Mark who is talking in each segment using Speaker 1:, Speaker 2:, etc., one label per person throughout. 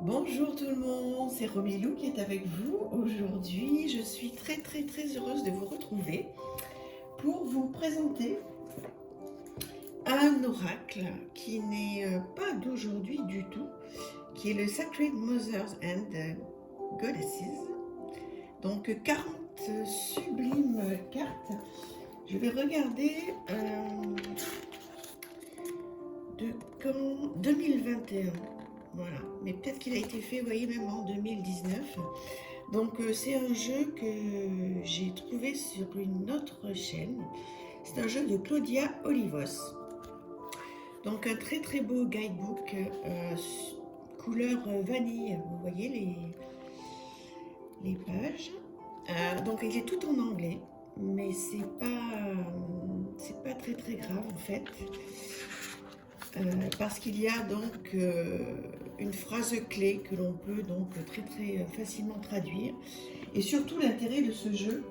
Speaker 1: Bonjour tout le monde, c'est Romilou qui est avec vous. Aujourd'hui, je suis très heureuse de vous retrouver pour vous présenter un oracle qui n'est pas d'aujourd'hui du tout, qui est le Sacred Mothers and Goddesses. Donc 40 sublimes cartes. Je vais regarder de quand 2021. Voilà, mais peut-être qu'il a été fait, vous voyez, même en 2019. Donc c'est un jeu que j'ai trouvé sur une autre chaîne. C'est un jeu de Claudia Olivos. Donc un très beau guidebook couleur vanille. Vous voyez les pages. Donc il est tout en anglais, mais c'est pas très grave en fait. Parce qu'il y a donc une phrase clé que l'on peut donc très facilement traduire. Et surtout l'intérêt de ce jeu,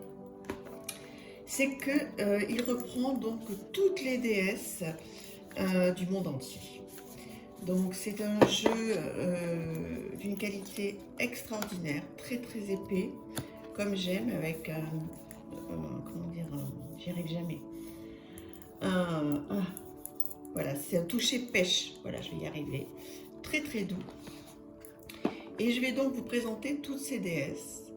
Speaker 1: c'est qu'il reprend donc toutes les déesses du monde entier. Donc c'est un jeu d'une qualité extraordinaire, très épais, comme j'aime, avec comment dire, j'y arrive jamais. Voilà, c'est un toucher pêche. Voilà, je vais y arriver. Très doux. Et je vais donc vous présenter toutes ces déesses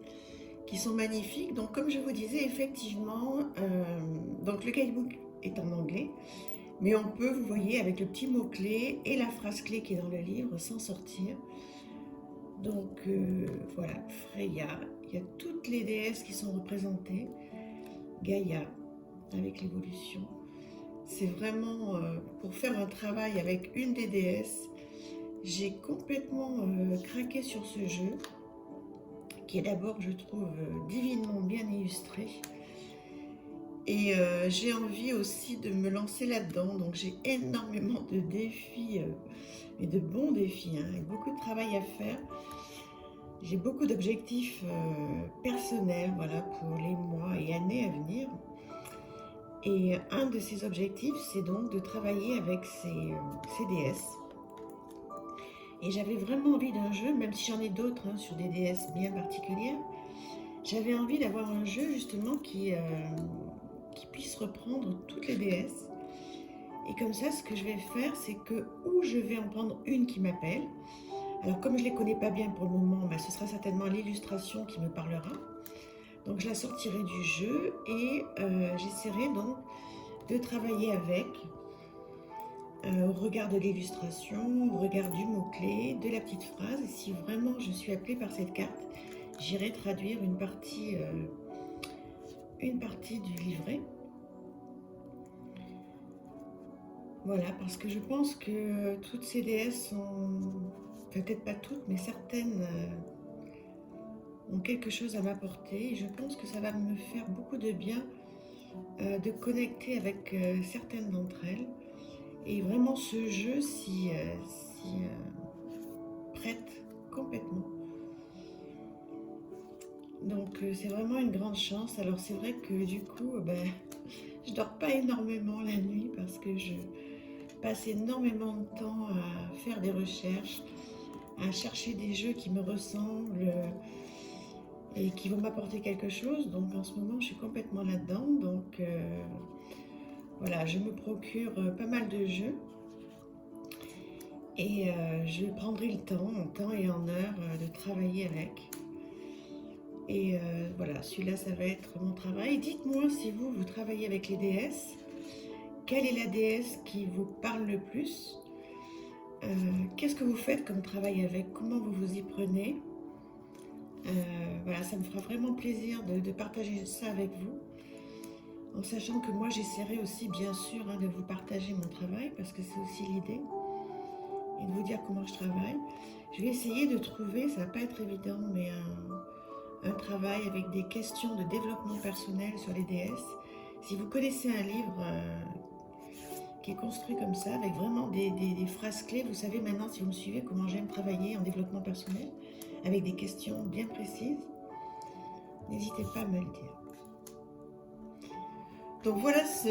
Speaker 1: qui sont magnifiques. Donc, comme je vous disais, effectivement, donc le guidebook est en anglais, mais on peut, vous voyez, avec le petit mot-clé et la phrase clé qui est dans le livre, s'en sortir. Donc, voilà, Freya. Il y a toutes les déesses qui sont représentées. Gaïa, avec l'évolution. C'est vraiment pour faire un travail avec une des déesses. J'ai complètement craqué sur ce jeu, qui est d'abord, je trouve, divinement bien illustré. Et j'ai envie aussi de me lancer là-dedans. Donc j'ai énormément de défis, et de bons défis, hein, et beaucoup de travail à faire. J'ai beaucoup d'objectifs personnels, voilà, pour les mois et années à venir. Et un de ces objectifs, c'est donc de travailler avec ces déesses. Et j'avais vraiment envie d'un jeu, même si j'en ai d'autres hein, sur des déesses bien particulières, j'avais envie d'avoir un jeu justement qui puisse reprendre toutes les déesses. Et comme ça, ce que je vais faire, c'est que ou je vais en prendre une qui m'appelle. Alors comme je ne les connais pas bien pour le moment, ce sera certainement l'illustration qui me parlera. Donc je la sortirai du jeu et j'essaierai donc de travailler avec au regard de l'illustration, au regard du mot-clé, de la petite phrase. Et si vraiment je suis appelée par cette carte, j'irai traduire une partie du livret. Voilà, parce que je pense que toutes ces déesses sont, peut-être pas toutes, mais certaines ont quelque chose à m'apporter. Et je pense que ça va me faire beaucoup de bien de connecter avec certaines d'entre elles. Et vraiment ce jeu s'y prête complètement. Donc c'est vraiment une grande chance. Alors c'est vrai que du coup, je dors pas énormément la nuit parce que je passe énormément de temps à faire des recherches, à chercher des jeux qui me ressemblent et qui vont m'apporter quelque chose. Donc en ce moment, je suis complètement là-dedans. Donc voilà, je me procure pas mal de jeux. Et je prendrai le temps, en temps et en heure, de travailler avec. Et voilà, celui-là, ça va être mon travail. Dites-moi si vous travaillez avec les déesses. Quelle est la déesse qui vous parle le plus? Qu'est-ce que vous faites comme travail avec? Comment vous vous y prenez? Voilà, ça me fera vraiment plaisir de partager ça avec vous. En sachant que moi, j'essaierai aussi, bien sûr, hein, de vous partager mon travail, parce que c'est aussi l'idée. Et de vous dire comment je travaille. Je vais essayer de trouver, ça va pas être évident, mais un travail avec des questions de développement personnel sur les déesses. Si vous connaissez un livre qui est construit comme ça, avec vraiment des phrases clés, vous savez maintenant, si vous me suivez, comment j'aime travailler en développement personnel, avec des questions bien précises, n'hésitez pas à me le dire. Donc voilà ce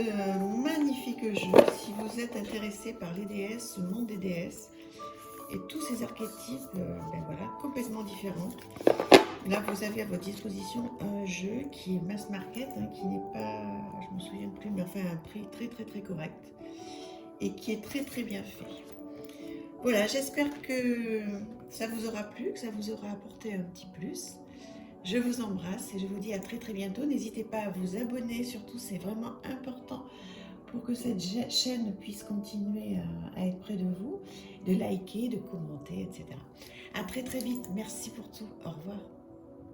Speaker 1: magnifique jeu. Si vous êtes intéressé par les déesses, ce monde des déesses, et tous ces archétypes, ben voilà, complètement différents. Là, vous avez à votre disposition un jeu qui est mass market, hein, qui n'est pas, je me souviens plus, mais enfin un prix très correct et qui est très bien fait. Voilà, j'espère que ça vous aura plu, que ça vous aura apporté un petit plus. Je vous embrasse et je vous dis à très bientôt. N'hésitez pas à vous abonner, surtout c'est vraiment important pour que cette chaîne puisse continuer à être près de vous, de liker, de commenter, etc. À très vite. Merci pour tout. Au revoir.